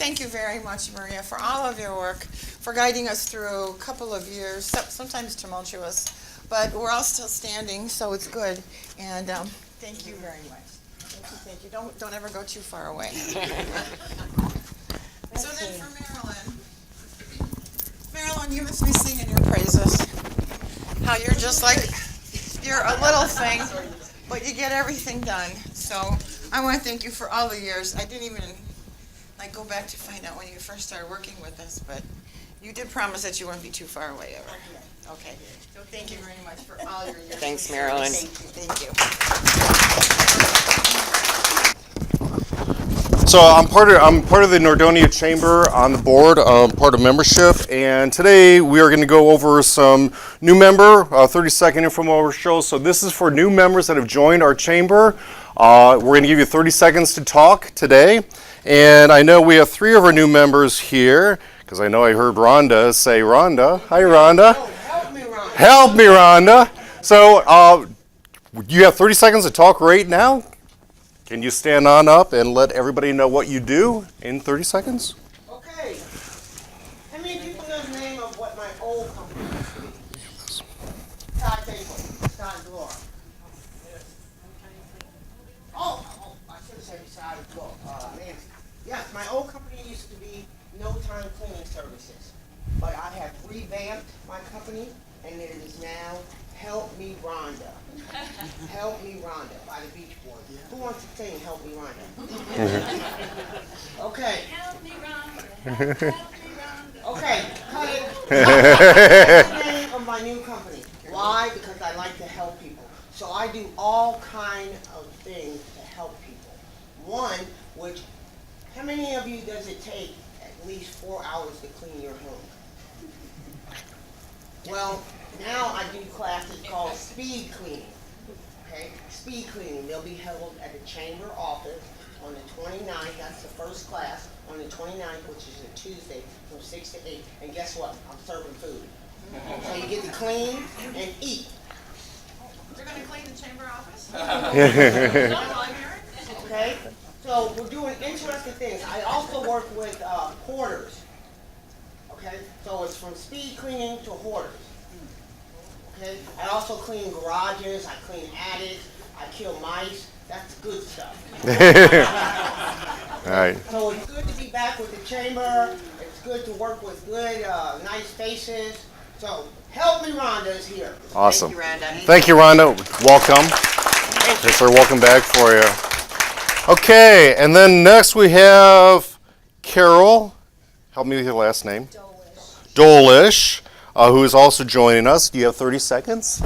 thank you very much, Maria, for all of your work, for guiding us through a couple of years, sometimes tumultuous, but we're all still standing, so it's good. And thank you very much. Thank you. Don't ever go too far away. So then for Marilyn, you must be singing your praises. How you're just like, you're a little thing, but you get everything done. So I want to thank you for all the years. I didn't even go back to find out when you first started working with us, but you did promise that you wouldn't be too far away ever. Okay. So thank you very much for all your years. Thanks, Marilyn. Thank you. So I'm part of the Nordonia Chamber on the board, part of membership, and today we are going to go over some new member 30-second info show. So this is for new members that have joined our chamber. We're going to give you 30 seconds to talk today, and I know we have 3 of our new members here because I know I heard Rhonda say Rhonda. Hi, Rhonda. Oh, help me, Rhonda. Help me, Rhonda. So you have 30 seconds to talk right now. Can you stand on up and let everybody know what you do in 30 seconds? Okay. How many people know the name of what my old company used to be? Todd Table, Todd Door. Oh, I should have said beside Nancy. Yes, my old company used to be No Time Cleaning Services, but I have revamped my company, and it is now Help Me Rhonda. Help Me Rhonda by the Beach Boys. Who wants to sing Help Me Rhonda? Okay. Help me, Rhonda. Help me, Rhonda. Okay, cut it. That's the name of my new company. Why? Because I like to help people. So I do all kind of things to help people. One, which, how many of you does it take at least 4 hours to clean your home? Well, now I do classes called speed cleaning. Okay, speed cleaning. They'll be held at the chamber office on the 29th. That's the first class on the 29th, which is a Tuesday from 6 to 8. And guess what? I'm serving food. So you get to clean and eat. You're going to clean the chamber office? Okay? So we're doing interesting things. I also work with hoarders. Okay? So it's from speed cleaning to hoarders. Okay? I also clean garages, I clean attics, I kill mice. That's good stuff. All right. So it's good to be back with the chamber. It's good to work with good, nice faces. So Help Me Rhonda is here. Awesome. Thank you, Rhonda. Thank you, Rhonda. Welcome. Yes, sir. Welcome back for you. Okay, and then next we have Carol. Help me with your last name. Dolish, who is also joining us. Do you have 30 seconds?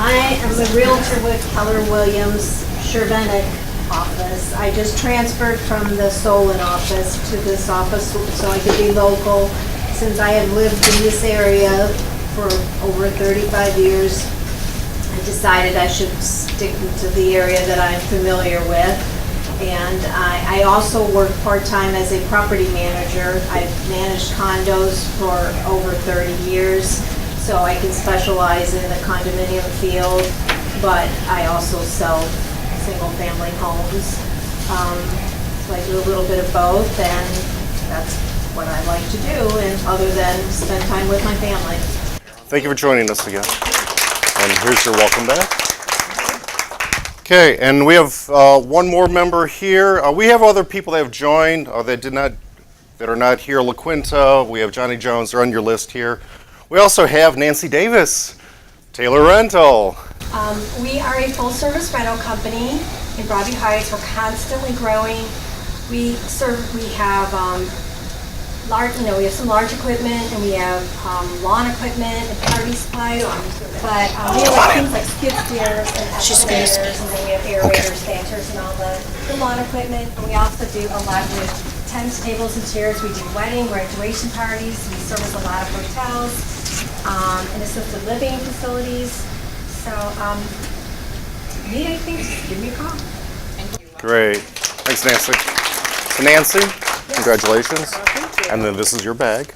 I am a realtor with Keller Williams Shervenick office. I just transferred from the Solon office to this office so I could be local. Since I have lived in this area for over 35 years, I decided I should stick to the area that I'm familiar with. And I also work part-time as a property manager. I've managed condos for over 30 years, so I can specialize in the condominium field, but I also sell single-family homes. So I do a little bit of both, and that's what I like to do, and other than spend time with my family. Thank you for joining us again. And here's your welcome back. Okay, and we have one more member here. We have other people that have joined that are not here. La Quinta, we have Johnny Jones. They're on your list here. We also have Nancy Davis, Taylor Rental. We are a full-service rental company in Broadview Heights. We're constantly growing. We have we have some large equipment, and we have lawn equipment and party supplies. But we have things like skid steers and excavators, and then we have aerators, planters, and all the lawn equipment. And we also do a lot with tents, tables, and chairs. We do wedding, graduation parties. We service a lot of hotels and assisted living facilities. So, need anything, just give me a call. Great. Thanks, Nancy. So Nancy, congratulations. And then this is your bag.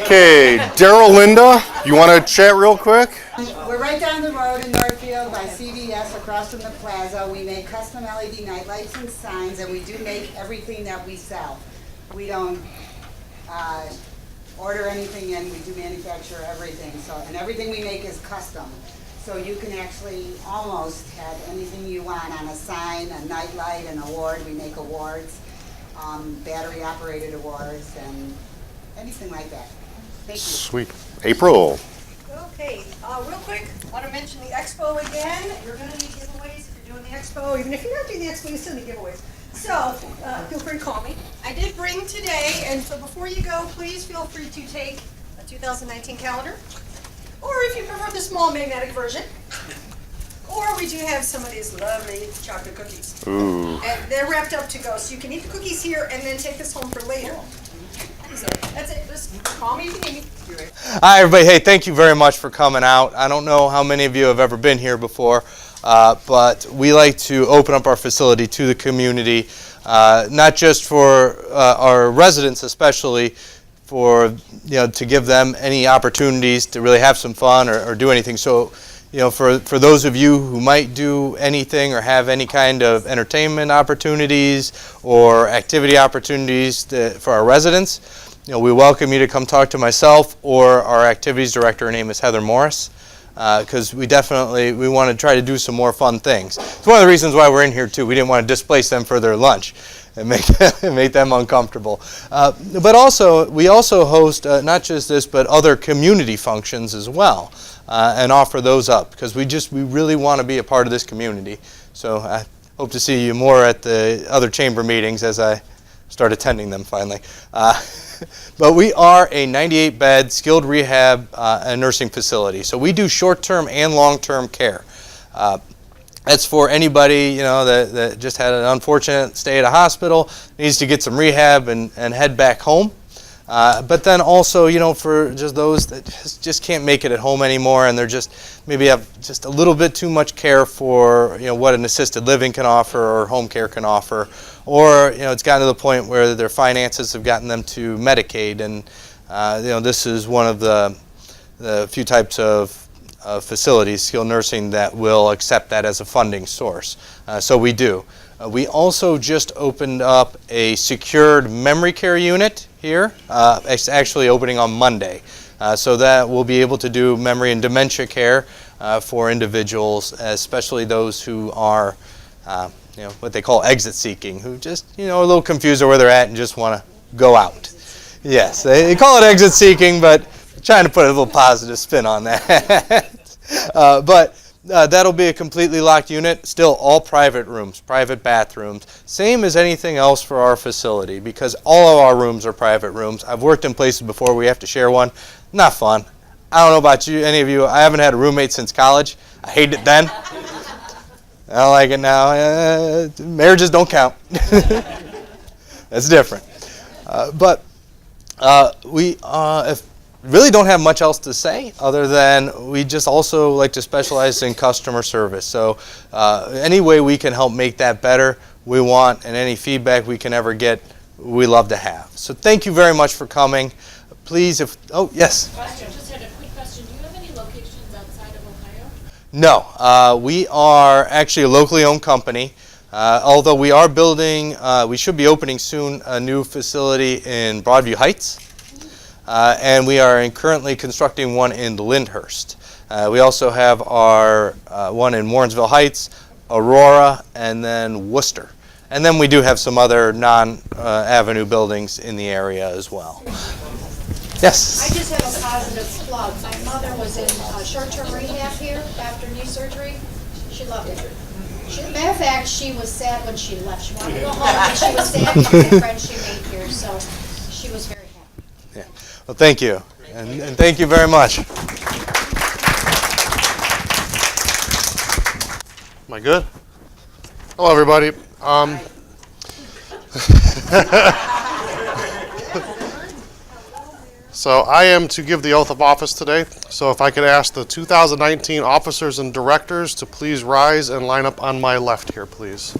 Okay, Daryl, Linda, you want to chat real quick? We're right down the road in Northfield by CVS across from the plaza. We make custom LED night lights and signs, and we do make everything that we sell. We don't order anything in, we do manufacture everything. So, and everything we make is custom. So you can actually almost have anything you want on a sign, a night light, an award. We make awards, battery operated awards, and anything like that. Thank you. Sweet. April. Okay, real quick, want to mention the expo again. You're going to need giveaways if you're doing the expo. Even if you're not doing the expo, you still need giveaways. So feel free to call me. I did bring today, and so before you go, please feel free to take a 2019 calendar, or if you prefer the small magnetic version, or we do have some of these lovely chocolate cookies. Ooh. And they're wrapped up to go, so you can eat the cookies here and then take this home for later. So that's it. Just call me if you need me. Hi, everybody. Hey, thank you very much for coming out. I don't know how many of you have ever been here before, but we like to open up our facility to the community, not just for our residents, especially for, to give them any opportunities to really have some fun or do anything. So, for those of you who might do anything or have any kind of entertainment opportunities or activity opportunities for our residents, we welcome you to come talk to myself or our activities director. Her name is Heather Morris, because we want to try to do some more fun things. It's one of the reasons why we're in here too. We didn't want to displace them for their lunch and make them uncomfortable. But also, we also host not just this, but other community functions as well, and offer those up because we really want to be a part of this community. So I hope to see you more at the other chamber meetings as I start attending them finally. But we are a 98-bed skilled rehab and nursing facility. So we do short-term and long-term care. That's for anybody that just had an unfortunate stay at a hospital, needs to get some rehab and head back home. But then also, for just those that just can't make it at home anymore, and they're maybe have just a little bit too much care for what an assisted living can offer or home care can offer, or it's gotten to the point where their finances have gotten them to Medicaid, and this is one of the few types of facilities, skilled nursing, that will accept that as a funding source. So we do. We also just opened up a secured memory care unit here. It's actually opening on Monday. So that we'll be able to do memory and dementia care for individuals, especially those who are, what they call exit seeking, who just, a little confused at where they're at and just want to go out. Yes, they call it exit seeking, but trying to put a little positive spin on that. But that'll be a completely locked unit, still all private rooms, private bathrooms, same as anything else for our facility, because all of our rooms are private rooms. I've worked in places before where we have to share one. Not fun. I don't know about you, any of you. I haven't had a roommate since college. I hated it then. I don't like it now. Marriages don't count. That's different. But we really don't have much else to say other than we just also like to specialize in customer service. So any way we can help make that better, we want, and any feedback we can ever get, we love to have. So thank you very much for coming. Please, yes? Question. Just had a quick question. Do you have any locations outside of Ohio? No, we are actually a locally owned company. Although we are building, we should be opening soon a new facility in Broadview Heights. And we are currently constructing one in Lyndhurst. We also have our one in Warrensville Heights, Aurora, and then Worcester. And then we do have some other non-avenue buildings in the area as well. Yes? I just have a positive plug. My mother was in short-term rehab here after knee surgery. She loved it. Matter of fact, she was sad when she left. She wanted to go home, but she was sad because the friends she made here, so she was very happy. Yeah. Well, thank you. And thank you very much. Am I good? Hello, everybody. So I am to give the oath of office today. So if I could ask the 2019 officers and directors to please rise and line up on my left here, please.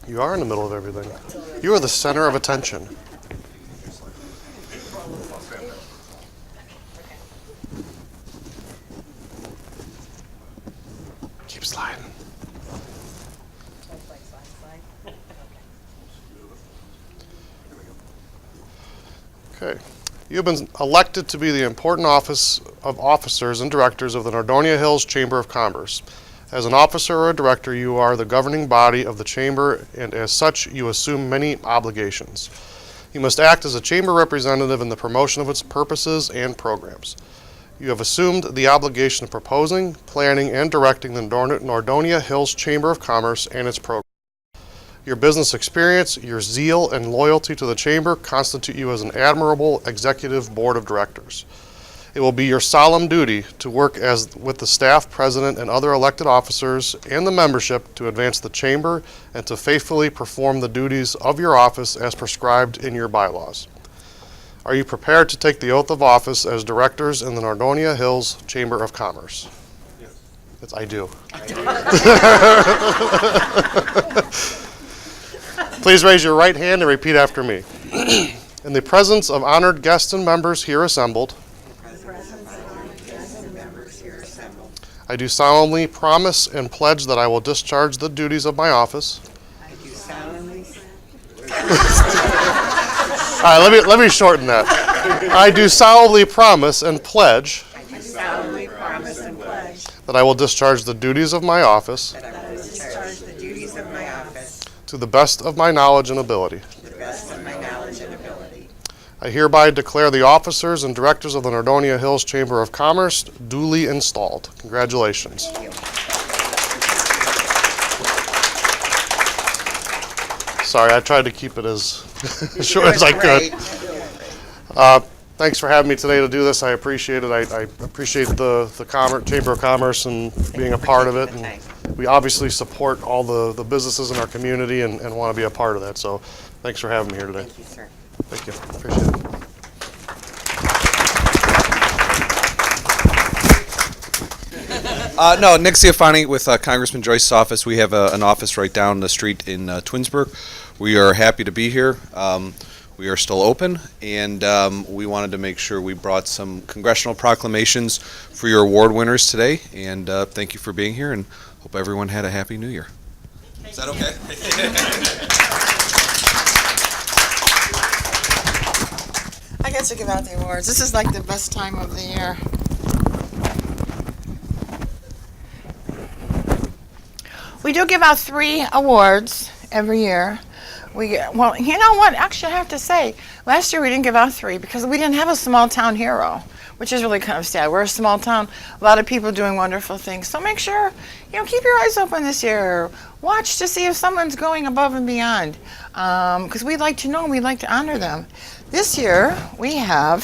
You are in the middle of everything. You are the center of attention. Keep sliding. Okay. You have been elected to be the important office of officers and directors of the Nordonia Hills Chamber of Commerce. As an officer or a director, you are the governing body of the chamber, and as such, you assume many obligations. You must act as a chamber representative in the promotion of its purposes and programs. You have assumed the obligation of proposing, planning, and directing the Nordonia Hills Chamber of Commerce and its programs. Your business experience, your zeal, and loyalty to the chamber constitute you as an admirable executive board of directors. It will be your solemn duty to work with the staff, president, and other elected officers and the membership to advance the chamber and to faithfully perform the duties of your office as prescribed in your bylaws. Are you prepared to take the oath of office as directors in the Nordonia Hills Chamber of Commerce? Yes. I do. Please raise your right hand and repeat after me. In the presence of honored guests and members here assembled, I do solemnly promise and pledge that I will discharge the duties of my office. All right, let me shorten that. I do solemnly promise and pledge that I will discharge the duties of my office to the best of my knowledge and ability. I hereby declare the officers and directors of the Nordonia Hills Chamber of Commerce duly installed. Congratulations. Sorry, I tried to keep it as short as I could. Thanks for having me today to do this. I appreciate it. I appreciate the Chamber of Commerce and being a part of it. And we obviously support all the businesses in our community and want to be a part of that. So thanks for having me here today. Thank you, sir. Thank you. Appreciate it. No, Nick Ciafani with Congressman Joyce's office. We have an office right down the street in Twinsburg. We are happy to be here. We are still open, and we wanted to make sure we brought some congressional proclamations for your award winners today. And thank you for being here, and hope everyone had a happy New Year. Is that okay? I get to give out the awards. This is like the best time of the year. We do give out 3 awards every year. Well, you know what? Actually, I have to say, last year we didn't give out 3 because we didn't have a small town hero, which is really kind of sad. We're a small town, a lot of people doing wonderful things. So make sure, keep your eyes open this year. Watch to see if someone's going above and beyond, because we'd like to know and we'd like to honor them. This year we have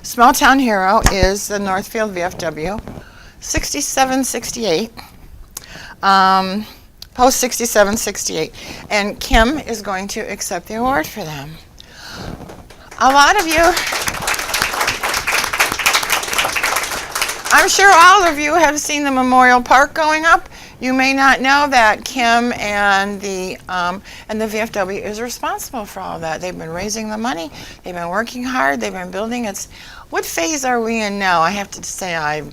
small town hero is the Northfield VFW, 6768. Post 6768, and Kim is going to accept the award for them. A lot of you, I'm sure all of you have seen the Memorial Park going up. You may not know that Kim and the VFW is responsible for all that. They've been raising the money, they've been working hard, they've been building. What phase are we in now? I have to say I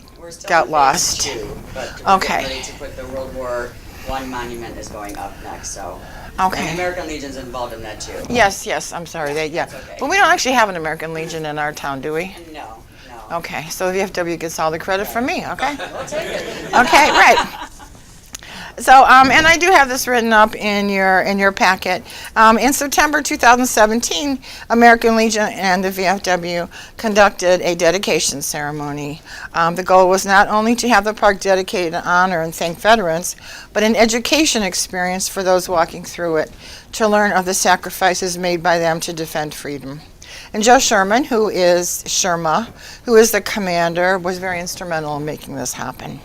got lost. But okay. We're ready to put the World War I monument is going up next, so. Okay. And American Legion's involved in that too. Yes, I'm sorry. Okay. But we don't actually have an American Legion in our town, do we? No. Okay, so the VFW gets all the credit from me, okay? We'll take it. Okay, right. So, and I do have this written up in your packet. In September 2017, American Legion and the VFW conducted a dedication ceremony. The goal was not only to have the park dedicated to honor and thank veterans, but an education experience for those walking through it to learn of the sacrifices made by them to defend freedom. And Joe Sherman, who is the commander, was very instrumental in making this happen.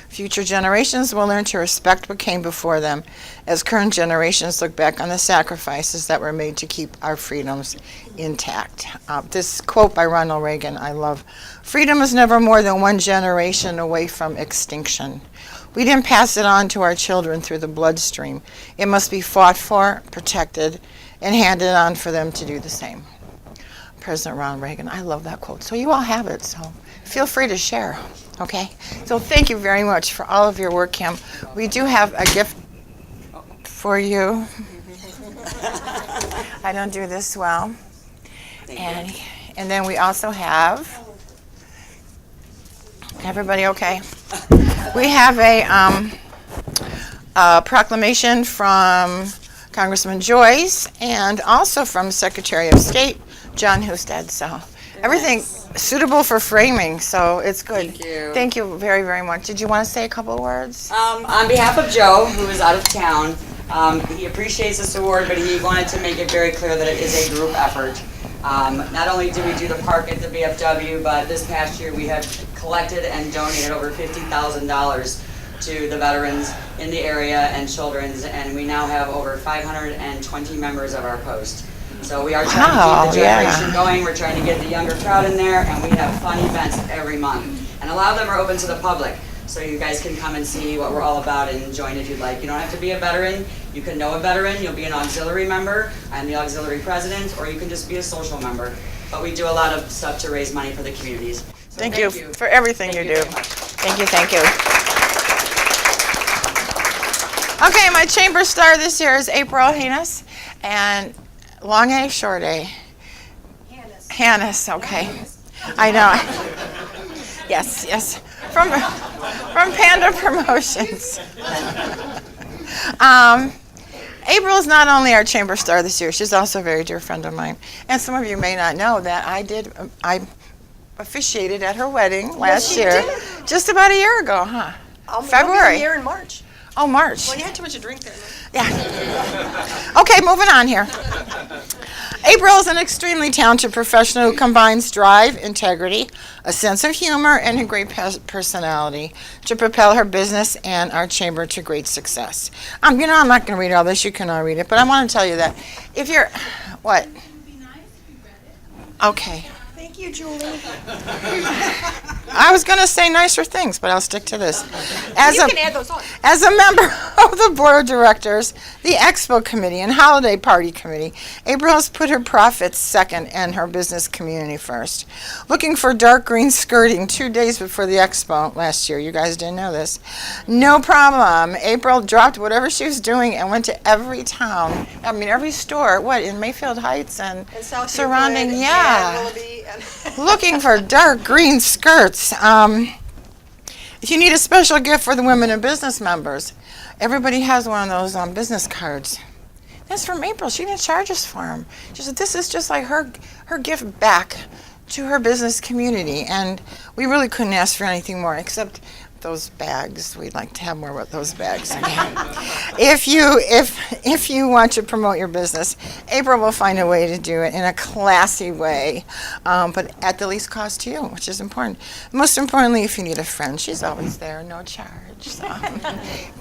Future generations will learn to respect what came before them as current generations look back on the sacrifices that were made to keep our freedoms intact. This quote by Ronald Reagan, I love. Freedom is never more than one generation away from extinction. We didn't pass it on to our children through the bloodstream. It must be fought for, protected, and handed on for them to do the same. President Ronald Reagan, I love that quote. So you all have it, so feel free to share. Okay? So thank you very much for all of your work, Kim. We do have a gift for you. I don't do this well. And then we also have, everybody okay? We have a proclamation from Congressman Joyce and also from Secretary of State John Husted. So everything suitable for framing, so it's good. Thank you. Thank you very, very much. Did you want to say a couple of words? On behalf of Joe, who is out of town, he appreciates this award, but he wanted to make it very clear that it is a group effort. Not only did we do the park at the VFW, but this past year we have collected and donated over $50,000 to the veterans in the area and children's, and we now have over 520 members of our post. So we are trying to keep the generation going. We're trying to get the younger crowd in there, and we have fun events every month. And a lot of them are open to the public, so you guys can come and see what we're all about and join if you'd like. You don't have to be a veteran. You can know a veteran. You'll be an auxiliary member. I'm the auxiliary president, or you can just be a social member. But we do a lot of stuff to raise money for the communities. So Thank you for everything you do. Thank you, thank you. Okay, my chamber star this year is April Hannes, and long A, short A? Hannes, okay. I know. Yes, yes. From Panda Promotions. April is not only our chamber star this year, she's also a very dear friend of mine. And some of you may not know that I officiated at her wedding last year. Just about a year ago, huh? February. A year in March. Oh, March. Well, you had too much to drink then. Yeah. Okay, moving on here. April is an extremely talented professional who combines drive, integrity, a sense of humor, and a great personality to propel her business and our chamber to great success. I'm not going to read all this. You can all read it, but I want to tell you that if you're, what? Okay. Thank you, Julie. I was going to say nicer things, but I'll stick to this. You can add those on. As a member of the board of directors, the expo committee, and holiday party committee, April has put her profits second and her business community first. Looking for dark green skirting 2 days before the expo last year. You guys didn't know this. No problem. April dropped whatever she was doing and went to every town, every store, in Mayfield Heights and surrounding, looking for dark green skirts. If you need a special gift for the women and business members, everybody has one of those business cards. That's from April. She didn't charge us for them. She said this is just like her gift back to her business community, and we really couldn't ask for anything more except those bags. We'd like to have more of those bags again. If you want to promote your business, April will find a way to do it in a classy way, but at the least cost to you, which is important. Most importantly, if you need a friend, she's always there, no charge. So,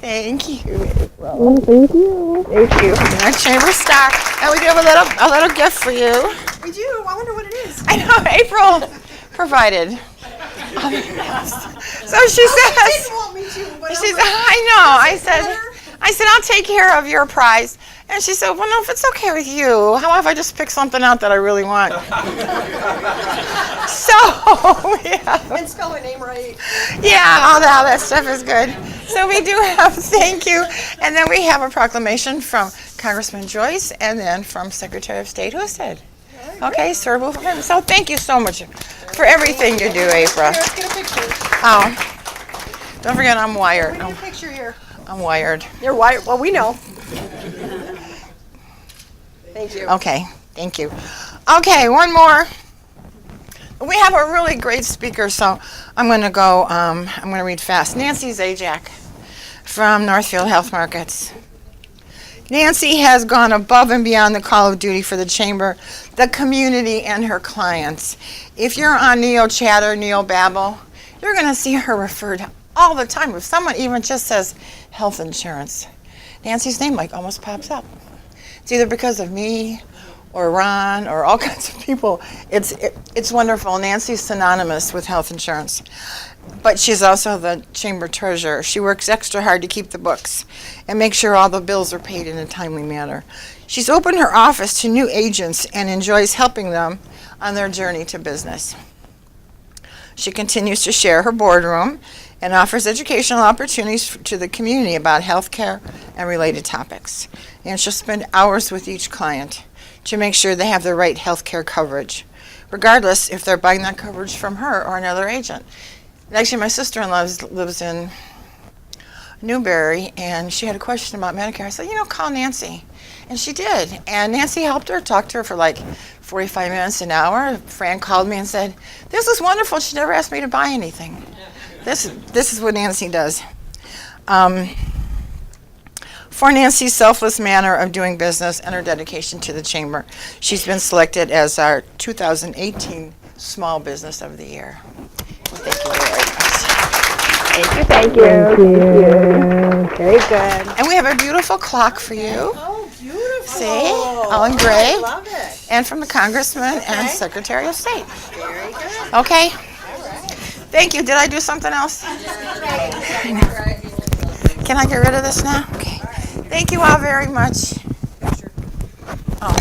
thank you, April. Thank you. Thank you. Our chamber stock, and we do have a little gift for you. We do. I wonder what it is. I know April provided. So she says, She didn't want me to, but she said, I know. I said, I'll take care of your prize. And she said, well, no, if it's okay with you, how about if I just pick something out that I really want? So, yeah. And spell my name right. Yeah, all that stuff is good. So we do have, thank you. And then we have a proclamation from Congressman Joyce and then from Secretary of State Husted. Okay, sir, move for him. So thank you so much for everything you do, April. Here, let's get a picture. Oh, don't forget I'm wired. We need a picture here. I'm wired. You're wired. Well, we know. Thank you. Okay, thank you. Okay, one more. We have a really great speaker, so I'm going to go, I'm going to read fast. Nancy Zajac from Northfield Health Markets. Nancy has gone above and beyond the call of duty for the chamber, the community, and her clients. If you're on NeoChatter, NeoBabble, you're going to see her referred all the time. If someone even just says health insurance, Nancy's name almost pops up. It's either because of me or Ron or all kinds of people. It's wonderful. Nancy's synonymous with health insurance. But she's also the chamber treasurer. She works extra hard to keep the books and make sure all the bills are paid in a timely manner. She's opened her office to new agents and enjoys helping them on their journey to business. She continues to share her boardroom and offers educational opportunities to the community about healthcare and related topics. And she'll spend hours with each client to make sure they have the right healthcare coverage, regardless if they're buying that coverage from her or another agent. Actually, my sister-in-law lives in Newberry, and she had a question about Medicare. I said, call Nancy. And she did. And Nancy helped her, talked to her for like 45 minutes, an hour. Fran called me and said, this is wonderful. She never asked me to buy anything. This is what Nancy does. For Nancy's selfless manner of doing business and her dedication to the Chamber, she's been selected as our 2018 Small Business of the Year. Thank you very much. Thank you. Very good. And we have a beautiful clock for you. Oh, beautiful. See? All in gray. I love it. And from the Congressman and Secretary of State. Very good. Okay? Thank you. Did I do something else? Can I get rid of this now? Okay. Thank you all very much. Oh.